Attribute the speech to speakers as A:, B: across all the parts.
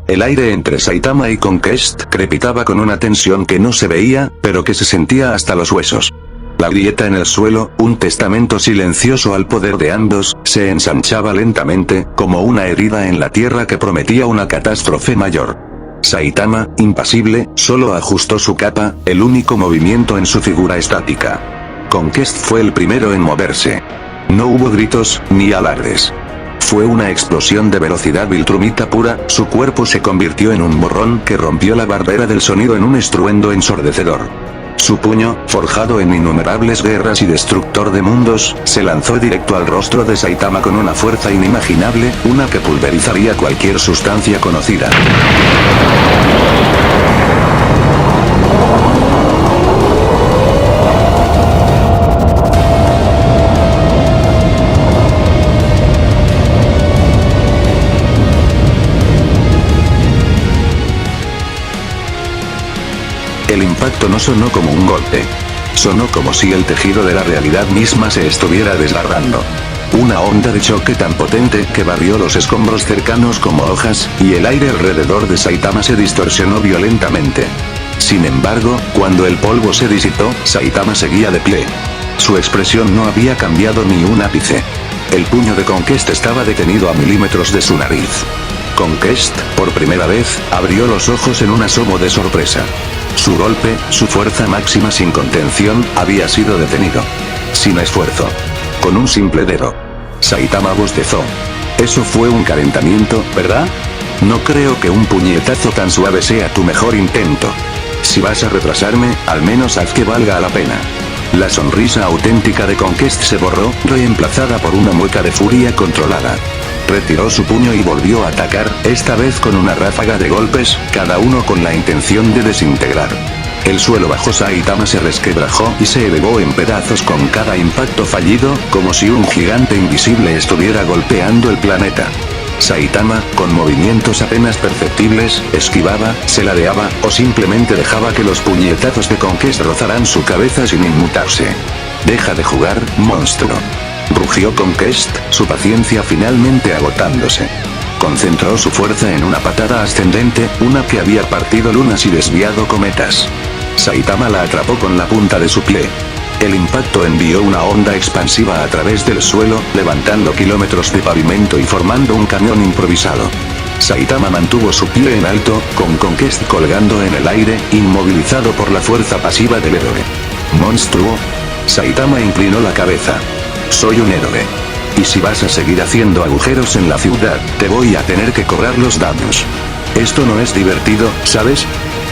A: El aire entre Saitama y Conquest crepitaba con una tensión que no se veía, pero que se sentía hasta los huesos. La grieta en el suelo, un testamento silencioso al poder de ambos, se ensanchaba lentamente, como una herida en la tierra que prometía una catástrofe mayor. Saitama, impasible, solo ajustó su capa, el único movimiento en su figura estática. Conquest fue el primero en moverse. No hubo gritos, ni alardes. Fue una explosión de velocidad viltrumita pura, su cuerpo se convirtió en un borrón que rompió la barrera del sonido en un estruendo ensordecedor. Su puño, forjado en innumerables guerras y destructor de mundos, se lanzó directo al rostro de Saitama con una fuerza inimaginable, una que pulverizaría cualquier sustancia conocida. El impacto no sonó como un golpe. Sonó como si el tejido de la realidad misma se estuviera desgarrando. Una onda de choque tan potente que barrió los escombros cercanos como hojas, y el aire alrededor de Saitama se distorsionó violentamente. Sin embargo, cuando el polvo se disipó, Saitama seguía de pie. Su expresión no había cambiado ni un ápice. El puño de Conquest estaba detenido a milímetros de su nariz. Conquest, por primera vez, abrió los ojos en un asomo de sorpresa. Su golpe, su fuerza máxima sin contención, había sido detenido. Sin esfuerzo. Con un simple dedo. Saitama bostezó. Eso fue un calentamiento, ¿verdad? No creo que un puñetazo tan suave sea tu mejor intento. Si vas a retrasarme, al menos haz que valga la pena. La sonrisa auténtica de Conquest se borró, reemplazada por una mueca de furia controlada. Retiró su puño y volvió a atacar, esta vez con una ráfaga de golpes, cada uno con la intención de desintegrar. El suelo bajo Saitama se resquebrajó y se elevó en pedazos con cada impacto fallido, como si un gigante invisible estuviera golpeando el planeta. Saitama, con movimientos apenas perceptibles, esquivaba, se ladeaba, o simplemente dejaba que los puñetazos de Conquest rozaran su cabeza sin inmutarse. «Deja de jugar, monstruo», rugió Conquest, su paciencia finalmente agotándose. Concentró su fuerza en una patada ascendente, una que había partido lunas y desviado cometas. Saitama la atrapó con la punta de su pie. El impacto envió una onda expansiva a través del suelo, levantando kilómetros de pavimento y formando un cañón improvisado. Saitama mantuvo su pie en alto, con Conquest colgando en el aire, inmovilizado por la fuerza pasiva del héroe. «Monstruo». Saitama inclinó la cabeza. «Soy un héroe. Y si vas a seguir haciendo agujeros en la ciudad, te voy a tener que cobrar los daños. Esto no es divertido, ¿sabes?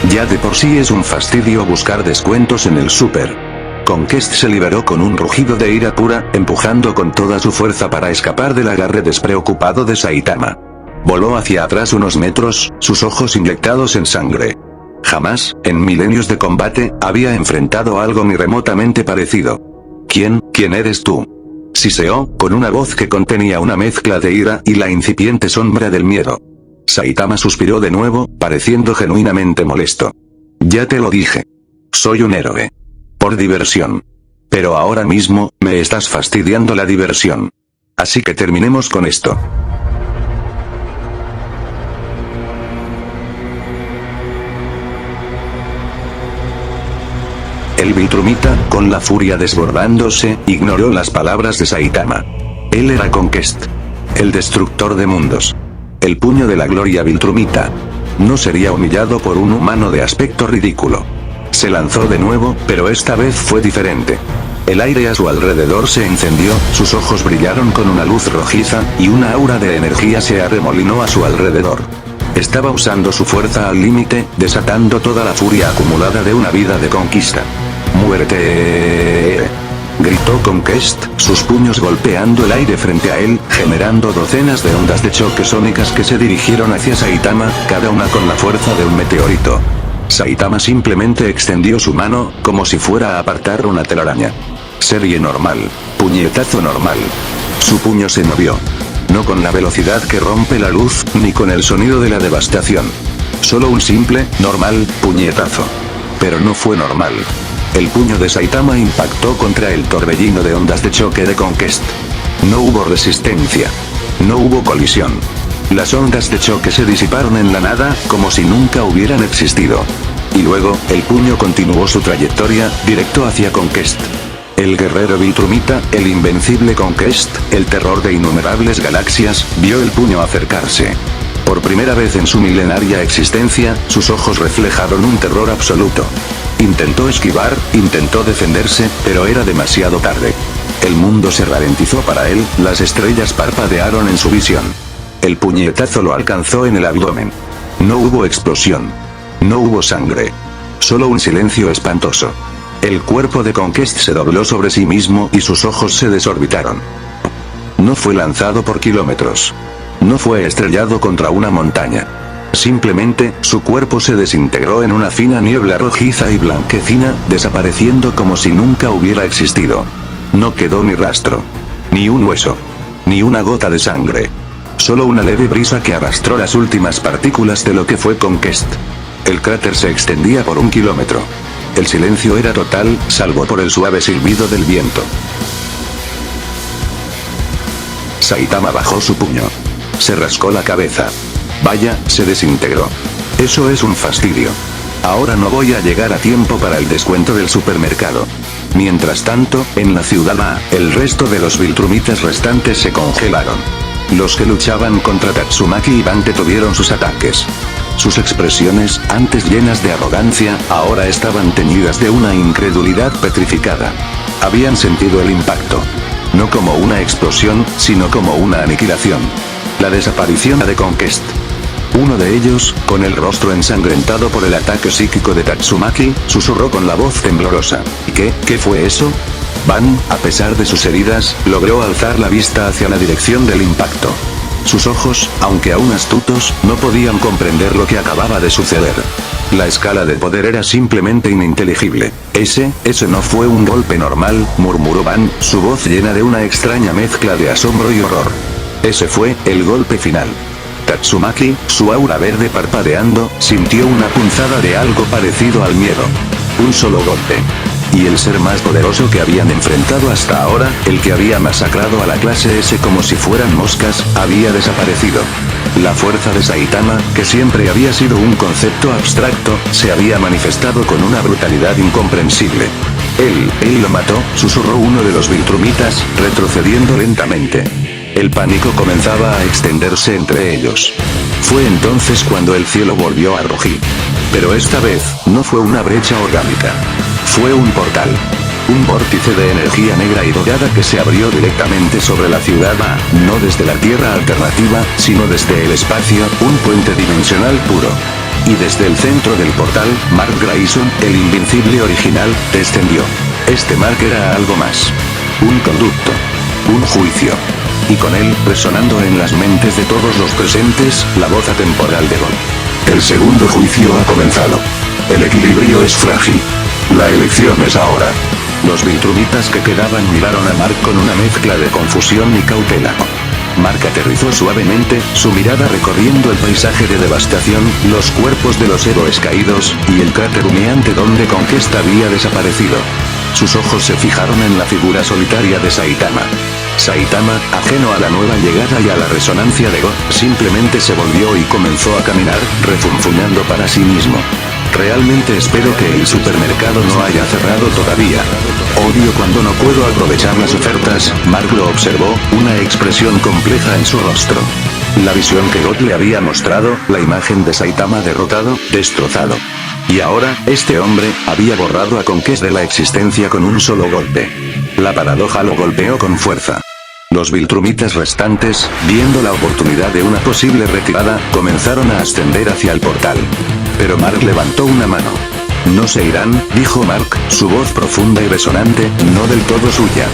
A: Ya de por sí es un fastidio buscar descuentos en el súper». Conquest se liberó con un rugido de ira pura, empujando con toda su fuerza para escapar del agarre despreocupado de Saitama. Voló hacia atrás unos metros, sus ojos inyectados en sangre. Jamás, en milenios de combate, había enfrentado algo ni remotamente parecido. ¿Quién eres tú?», siseó, con una voz que contenía una mezcla de ira y la incipiente sombra del miedo. Saitama suspiró de nuevo, pareciendo genuinamente molesto. «Ya te lo dije. Soy un héroe. Por diversión. Pero ahora mismo, me estás fastidiando la diversión. Así que terminemos con esto». El Viltrumita, con la furia desbordándose, ignoró las palabras de Saitama. Él era Conquest. El destructor de mundos. El puño de la gloria Viltrumita. No sería humillado por un humano de aspecto ridículo. Se lanzó de nuevo, pero esta vez fue diferente. El aire a su alrededor se encendió, sus ojos brillaron con una luz rojiza, y una aura de energía se arremolinó a su alrededor. Estaba usando su fuerza al límite, desatando toda la furia acumulada de una vida de conquista. «¡Muerte!», gritó Conquest, sus puños golpeando el aire frente a él, generando docenas de ondas de choque sónicas que se dirigieron hacia Saitama, cada una con la fuerza de un meteorito. Saitama simplemente extendió su mano, como si fuera a apartar una telaraña. Serie normal. Puñetazo normal. Su puño se movió. No con la velocidad que rompe la luz, ni con el sonido de la devastación. Solo un simple, normal, puñetazo. Pero no fue normal. El puño de Saitama impactó contra el torbellino de ondas de choque de Conquest. No hubo resistencia. No hubo colisión. Las ondas de choque se disiparon en la nada, como si nunca hubieran existido. Y luego, el puño continuó su trayectoria, directo hacia Conquest. El guerrero Viltrumita, el invencible Conquest, el terror de innumerables galaxias, vio el puño acercarse. Por primera vez en su milenaria existencia, sus ojos reflejaron un terror absoluto. Intentó esquivar, intentó defenderse, pero era demasiado tarde. El mundo se ralentizó para él, las estrellas parpadearon en su visión. El puñetazo lo alcanzó en el abdomen. No hubo explosión. No hubo sangre. Solo un silencio espantoso. El cuerpo de Conquest se dobló sobre sí mismo y sus ojos se desorbitaron. No fue lanzado por kilómetros. No fue estrellado contra una montaña. Simplemente, su cuerpo se desintegró en una fina niebla rojiza y blanquecina, desapareciendo como si nunca hubiera existido. No quedó ni rastro. Ni un hueso. Ni una gota de sangre. Solo una leve brisa que arrastró las últimas partículas de lo que fue Conquest. El cráter se extendía por 1 kilómetro. El silencio era total, salvo por el suave silbido del viento. Saitama bajó su puño. Se rascó la cabeza. Vaya, se desintegró. Eso es un fastidio. Ahora no voy a llegar a tiempo para el descuento del supermercado. Mientras tanto, en la ciudad A, el resto de los Viltrumitas restantes se congelaron. Los que luchaban contra Tatsumaki y Ban detuvieron sus ataques. Sus expresiones, antes llenas de arrogancia, ahora estaban teñidas de una incredulidad petrificada. Habían sentido el impacto. No como una explosión, sino como una aniquilación. La desaparición de Conquest. Uno de ellos, con el rostro ensangrentado por el ataque psíquico de Tatsumaki, susurró con la voz temblorosa. ¿Qué fue eso? Ban, a pesar de sus heridas, logró alzar la vista hacia la dirección del impacto. Sus ojos, aunque aún astutos, no podían comprender lo que acababa de suceder. La escala de poder era simplemente ininteligible. Ese no fue un golpe normal, murmuró Ban, su voz llena de una extraña mezcla de asombro y horror. Ese fue el golpe final. Tatsumaki, su aura verde parpadeando, sintió una punzada de algo parecido al miedo. Un solo golpe. Y el ser más poderoso que habían enfrentado hasta ahora, el que había masacrado a la clase S como si fueran moscas, había desaparecido. La fuerza de Saitama, que siempre había sido un concepto abstracto, se había manifestado con una brutalidad incomprensible. Él lo mató, susurró uno de los Viltrumitas, retrocediendo lentamente. El pánico comenzaba a extenderse entre ellos. Fue entonces cuando el cielo volvió a rugir. Pero esta vez, no fue una brecha orgánica. Fue un portal. Un vórtice de energía negra y dorada que se abrió directamente sobre la ciudad A, no desde la Tierra alternativa, sino desde el espacio, un puente dimensional puro. Y desde el centro del portal, Mark Grayson, el invencible original, descendió. Este Mark era algo más. Un conducto. Un juicio. Y con él, resonando en las mentes de todos los presentes, la voz atemporal de Gon. El segundo juicio ha comenzado. El equilibrio es frágil. La elección es ahora. Los Viltrumitas que quedaban miraron a Mark con una mezcla de confusión y cautela. Mark aterrizó suavemente, su mirada recorriendo el paisaje de devastación, los cuerpos de los héroes caídos, y el cráter humeante donde Conquest había desaparecido. Sus ojos se fijaron en la figura solitaria de Saitama. Saitama, ajeno a la nueva llegada y a la resonancia de Go, simplemente se volvió y comenzó a caminar, refunfuñando para sí mismo. Realmente espero que el supermercado no haya cerrado todavía. Odio cuando no puedo aprovechar las ofertas, Mark lo observó, una expresión compleja en su rostro. La visión que God le había mostrado, la imagen de Saitama derrotado, destrozado. Y ahora, este hombre, había borrado a Conquest de la existencia con un solo golpe. La paradoja lo golpeó con fuerza. Los Viltrumitas restantes, viendo la oportunidad de una posible retirada, comenzaron a ascender hacia el portal. Pero Mark levantó una mano. No se irán, dijo Mark, su voz profunda y resonante, no del todo suya.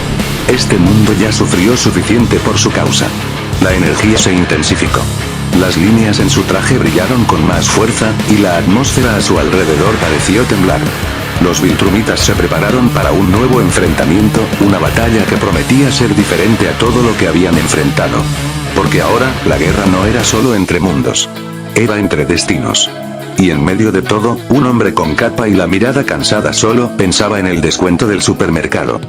A: Este mundo ya sufrió suficiente por su causa. La energía se intensificó. Las líneas en su traje brillaron con más fuerza, y la atmósfera a su alrededor pareció temblar. Los Viltrumitas se prepararon para un nuevo enfrentamiento, una batalla que prometía ser diferente a todo lo que habían enfrentado. Porque ahora, la guerra no era solo entre mundos. Era entre destinos. Y en medio de todo, un hombre con capa y la mirada cansada solo pensaba en el descuento del supermercado.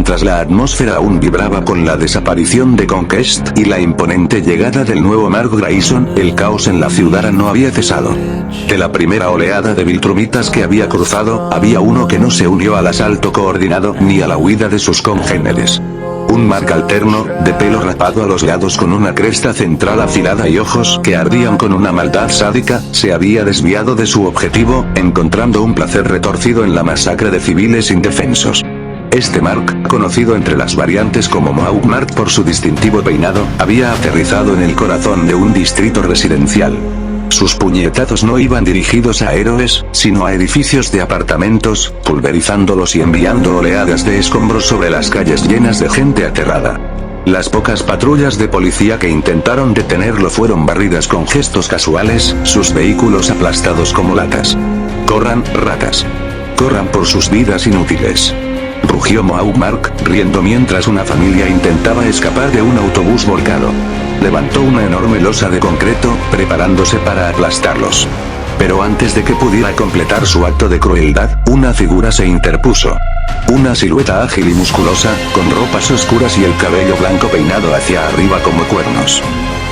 A: mientras la atmósfera aún vibraba con la desaparición de Conquest y la imponente llegada del nuevo Mark Grayson, el caos en la ciudad no había cesado. De la primera oleada de Viltrumitas que había cruzado, había uno que no se unió al asalto coordinado ni a la huida de sus congéneres. Un Mark alterno, de pelo rapado a los lados con una cresta central afilada y ojos que ardían con una maldad sádica, se había desviado de su objetivo, encontrando un placer retorcido en la masacre de civiles indefensos. Este Mark, conocido entre las variantes como Mohawk Mark por su distintivo peinado, había aterrizado en el corazón de un distrito residencial. Sus puñetazos no iban dirigidos a héroes, sino a edificios de apartamentos, pulverizándolos y enviando oleadas de escombros sobre las calles llenas de gente aterrada. Las pocas patrullas de policía que intentaron detenerlo fueron barridas con gestos casuales, sus vehículos aplastados como latas. «Corran, ratas. Corran por sus vidas inútiles», rugió Mohawk Mark, riendo mientras una familia intentaba escapar de un autobús volcado. Levantó una enorme losa de concreto, preparándose para aplastarlos. Pero antes de que pudiera completar su acto de crueldad, una figura se interpuso. Una silueta ágil y musculosa, con ropas oscuras y el cabello blanco peinado hacia arriba como cuernos.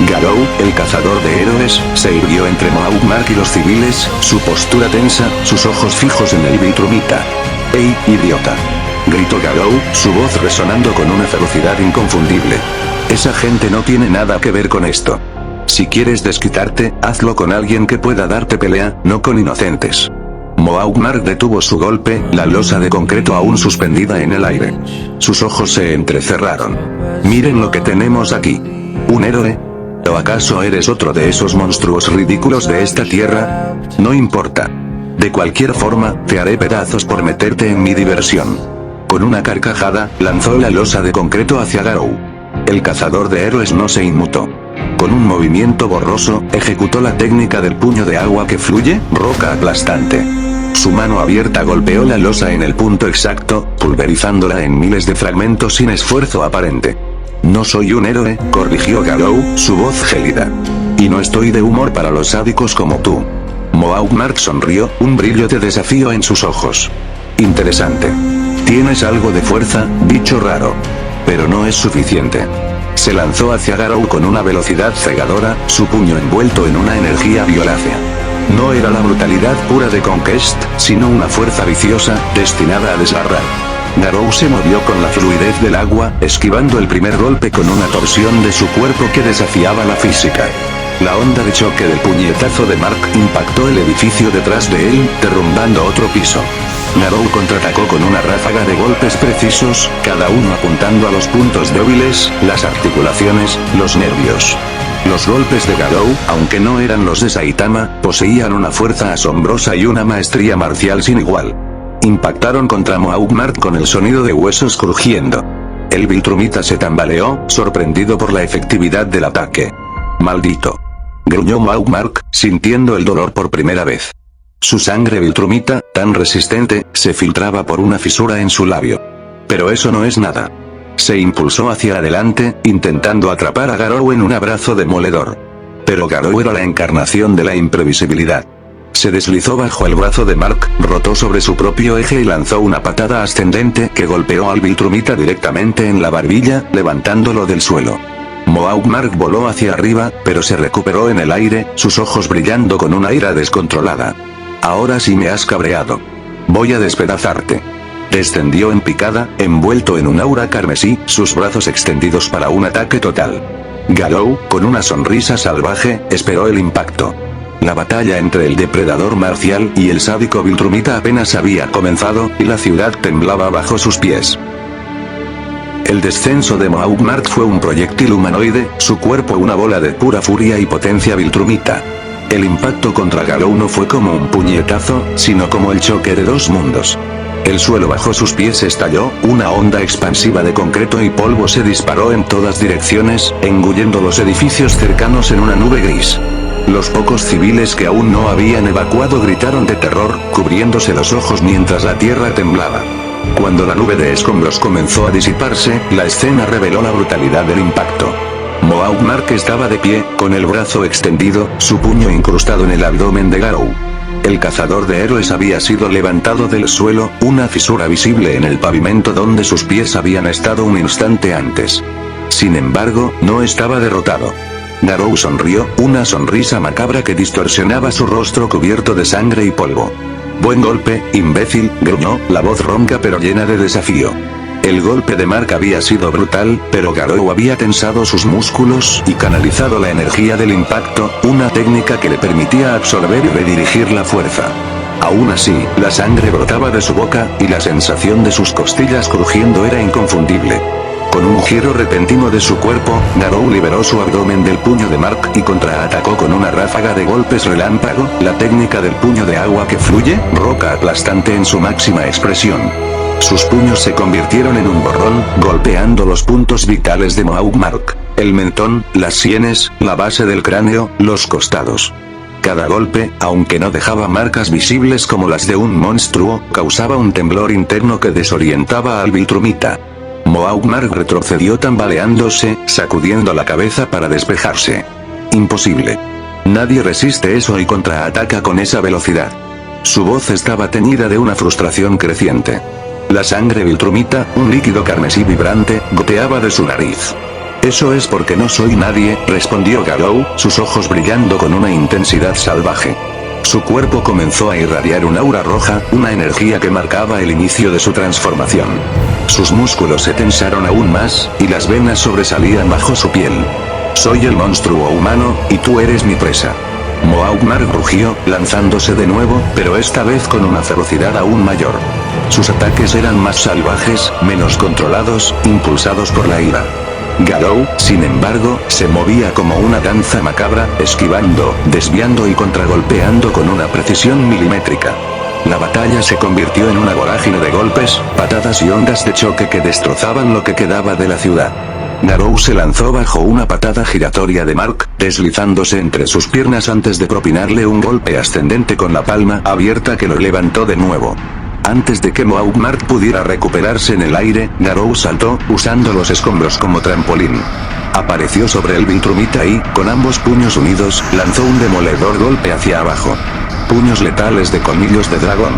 A: Garou, el cazador de héroes, se irguió entre Mohawk Mark y los civiles, su postura tensa, sus ojos fijos en el Viltrumita. «¡Ey, idiota!», gritó Garou, su voz resonando con una ferocidad inconfundible. «Esa gente no tiene nada que ver con esto. Si quieres desquitarte, hazlo con alguien que pueda darte pelea, no con inocentes». Mohawk Mark detuvo su golpe, la losa de concreto aún suspendida en el aire. Sus ojos se entrecerraron. «Miren lo que tenemos aquí. ¿Un héroe? ¿O acaso eres otro de esos monstruos ridículos de esta tierra? No importa. De cualquier forma, te haré pedazos por meterte en mi diversión». Con una carcajada, lanzó la losa de concreto hacia Garou. El cazador de héroes no se inmutó. Con un movimiento borroso, ejecutó la técnica del puño de agua que fluye, roca aplastante. Su mano abierta golpeó la losa en el punto exacto, pulverizándola en miles de fragmentos sin esfuerzo aparente. «No soy un héroe», corrigió Garou, su voz gélida. «Y no estoy de humor para los sádicos como tú». Mohawk Mark sonrió, un brillo de desafío en sus ojos. «Interesante. Tienes algo de fuerza, bicho raro. Pero no es suficiente». Se lanzó hacia Garou con una velocidad cegadora, su puño envuelto en una energía violácea. No era la brutalidad pura de Conquest, sino una fuerza viciosa, destinada a desgarrar. Garou se movió con la fluidez del agua, esquivando el primer golpe con una torsión de su cuerpo que desafiaba la física. La onda de choque del puñetazo de Mark impactó el edificio detrás de él, derrumbando otro piso. Garou contraatacó con una ráfaga de golpes precisos, cada uno apuntando a los puntos débiles, las articulaciones, los nervios. Los golpes de Garou, aunque no eran los de Saitama, poseían una fuerza asombrosa y una maestría marcial sin igual. Impactaron contra Mohawk Mark con el sonido de huesos crujiendo. El Viltrumita se tambaleó, sorprendido por la efectividad del ataque. «Maldito», gruñó Mohawk Mark, sintiendo el dolor por primera vez. Su sangre Viltrumita, tan resistente, se filtraba por una fisura en su labio. Pero eso no es nada. Se impulsó hacia adelante, intentando atrapar a Garou en un abrazo demoledor. Pero Garou era la encarnación de la imprevisibilidad. Se deslizó bajo el brazo de Mark, rotó sobre su propio eje y lanzó una patada ascendente que golpeó al Viltrumita directamente en la barbilla, levantándolo del suelo. Mohawk Mark voló hacia arriba, pero se recuperó en el aire, sus ojos brillando con una ira descontrolada. «Ahora sí me has cabreado. Voy a despedazarte». Descendió en picada, envuelto en un aura carmesí, sus brazos extendidos para un ataque total. Garou, con una sonrisa salvaje, esperó el impacto. La batalla entre el depredador marcial y el sádico Viltrumita apenas había comenzado, y la ciudad temblaba bajo sus pies. El descenso de Mohawk Mark fue un proyectil humanoide, su cuerpo una bola de pura furia y potencia Viltrumita. El impacto contra Garou no fue como un puñetazo, sino como el choque de dos mundos. El suelo bajo sus pies estalló, una onda expansiva de concreto y polvo se disparó en todas direcciones, engullendo los edificios cercanos en una nube gris. Los pocos civiles que aún no habían evacuado gritaron de terror, cubriéndose los ojos mientras la tierra temblaba. Cuando la nube de escombros comenzó a disiparse, la escena reveló la brutalidad del impacto. Mohawk Mark estaba de pie, con el brazo extendido, su puño incrustado en el abdomen de Garou. El cazador de héroes había sido levantado del suelo, una fisura visible en el pavimento donde sus pies habían estado un instante antes. Sin embargo, no estaba derrotado. Garou sonrió, una sonrisa macabra que distorsionaba su rostro cubierto de sangre y polvo. «Buen golpe, imbécil», gruñó, la voz ronca pero llena de desafío. El golpe de Mark había sido brutal, pero Garou había tensado sus músculos y canalizado la energía del impacto, una técnica que le permitía absorber y redirigir la fuerza. Aún así, la sangre brotaba de su boca, y la sensación de sus costillas crujiendo era inconfundible. Con un giro repentino de su cuerpo, Garou liberó su abdomen del puño de Mark y contraatacó con una ráfaga de golpes relámpago, la técnica del puño de agua que fluye, roca aplastante en su máxima expresión. Sus puños se convirtieron en un borrón, golpeando los puntos vitales de Mohawk Mark: el mentón, las sienes, la base del cráneo, los costados. Cada golpe, aunque no dejaba marcas visibles como las de un monstruo, causaba un temblor interno que desorientaba al Viltrumita. Mohawk Mark retrocedió tambaleándose, sacudiendo la cabeza para despejarse. Imposible. Nadie resiste eso y contraataca con esa velocidad. Su voz estaba teñida de una frustración creciente. La sangre Viltrumita, un líquido carmesí vibrante, goteaba de su nariz. «Eso es porque no soy nadie», respondió Garou, sus ojos brillando con una intensidad salvaje. Su cuerpo comenzó a irradiar un aura roja, una energía que marcaba el inicio de su transformación. Sus músculos se tensaron aún más, y las venas sobresalían bajo su piel. «Soy el monstruo humano, y tú eres mi presa». Mohawk Mark rugió, lanzándose de nuevo, pero esta vez con una ferocidad aún mayor. Sus ataques eran más salvajes, menos controlados, impulsados por la ira. Garou, sin embargo, se movía como una danza macabra, esquivando, desviando y contragolpeando con una precisión milimétrica. La batalla se convirtió en una vorágine de golpes, patadas y ondas de choque que destrozaban lo que quedaba de la ciudad. Garou se lanzó bajo una patada giratoria de Mark, deslizándose entre sus piernas antes de propinarle un golpe ascendente con la palma abierta que lo levantó de nuevo. Antes de que Mohawk Mark pudiera recuperarse en el aire, Garou saltó, usando los escombros como trampolín. Apareció sobre el Viltrumita y, con ambos puños unidos, lanzó un demoledor golpe hacia abajo. «Puños letales de colmillos de dragón»,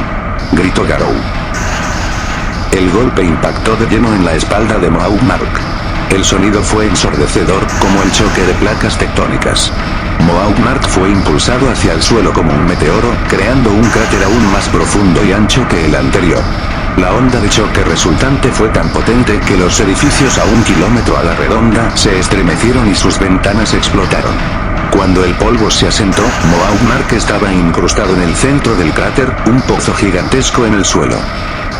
A: gritó Garou. El golpe impactó de lleno en la espalda de Mohawk Mark. El sonido fue ensordecedor, como el choque de placas tectónicas. Mohawk Mark fue impulsado hacia el suelo como un meteoro, creando un cráter aún más profundo y ancho que el anterior. La onda de choque resultante fue tan potente que los edificios a 1 kilómetro a la redonda se estremecieron y sus ventanas explotaron. Cuando el polvo se asentó, Mohawk Mark estaba incrustado en el centro del cráter, un pozo gigantesco en el suelo.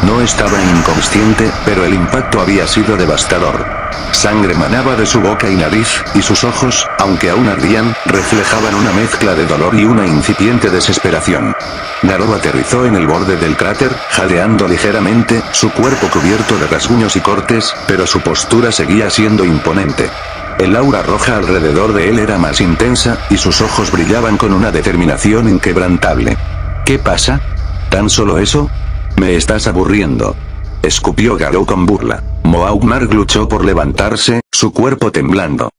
A: No estaba inconsciente, pero el impacto había sido devastador. Sangre manaba de su boca y nariz, y sus ojos, aunque aún ardían, reflejaban una mezcla de dolor y una incipiente desesperación. Garou aterrizó en el borde del cráter, jadeando ligeramente, su cuerpo cubierto de rasguños y cortes, pero su postura seguía siendo imponente. El aura roja alrededor de él era más intensa, y sus ojos brillaban con una determinación inquebrantable. «¿Qué pasa? ¿Tan solo eso? Me estás aburriendo», escupió Garou con burla. Mohawk Mark luchó por levantarse, su cuerpo temblando.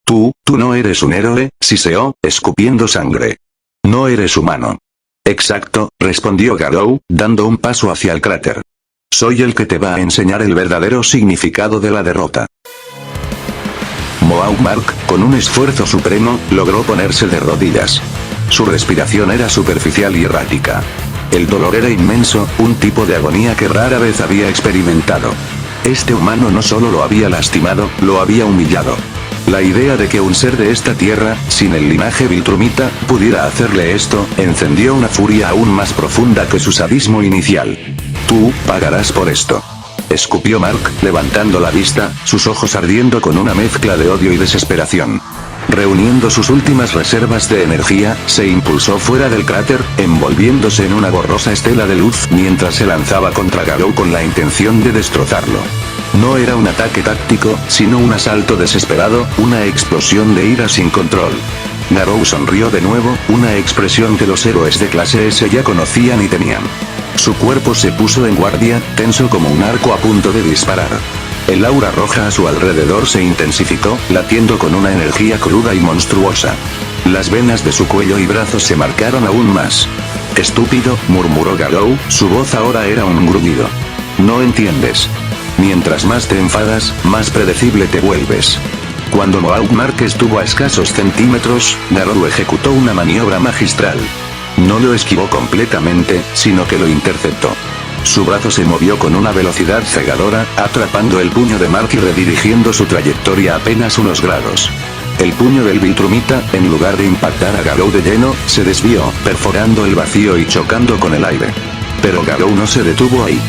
A: Tú no eres un héroe», siseó, escupiendo sangre. «No eres humano». «Exacto», respondió Garou, dando un paso hacia el cráter. «Soy el que te va a enseñar el verdadero significado de la derrota». Mohawk Mark, con un esfuerzo supremo, logró ponerse de rodillas. Su respiración era superficial y errática. El dolor era inmenso, un tipo de agonía que rara vez había experimentado. Este humano no solo lo había lastimado, lo había humillado. La idea de que un ser de esta tierra, sin el linaje Viltrumita, pudiera hacerle esto, encendió una furia aún más profunda que su sadismo inicial. «Tú pagarás por esto», escupió Mark, levantando la vista, sus ojos ardiendo con una mezcla de odio y desesperación. Reuniendo sus últimas reservas de energía, se impulsó fuera del cráter, envolviéndose en una borrosa estela de luz mientras se lanzaba contra Garou con la intención de destrozarlo. No era un ataque táctico, sino un asalto desesperado, una explosión de ira sin control. Garou sonrió de nuevo, una expresión que los héroes de clase S ya conocían y temían. Su cuerpo se puso en guardia, tenso como un arco a punto de disparar. El aura roja a su alrededor se intensificó, latiendo con una energía cruda y monstruosa. Las venas de su cuello y brazos se marcaron aún más. Estúpido, murmuró Garou, su voz ahora era un gruñido. No entiendes. Mientras más te enfadas, más predecible te vuelves. Cuando Mohawk Mark estuvo a escasos centímetros, Garou ejecutó una maniobra magistral. No lo esquivó completamente, sino que lo interceptó. Su brazo se movió con una velocidad cegadora, atrapando el puño de Mark y redirigiendo su trayectoria apenas unos grados. El puño del Viltrumita, en lugar de impactar a Garou de lleno, se desvió, perforando el vacío y chocando con el aire. Pero Garou no se detuvo ahí.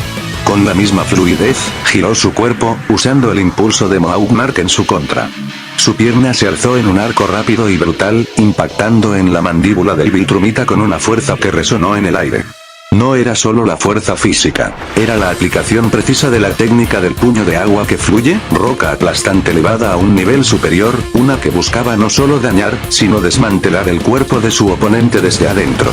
A: Con la misma fluidez, giró su cuerpo, usando el impulso de Mohawk Mark en su contra. Su pierna se alzó en un arco rápido y brutal, impactando en la mandíbula del Viltrumita con una fuerza que resonó en el aire. No era solo la fuerza física, era la aplicación precisa de la técnica del puño de agua que fluye, roca aplastante elevada a un nivel superior, una que buscaba no solo dañar, sino desmantelar el cuerpo de su oponente desde adentro.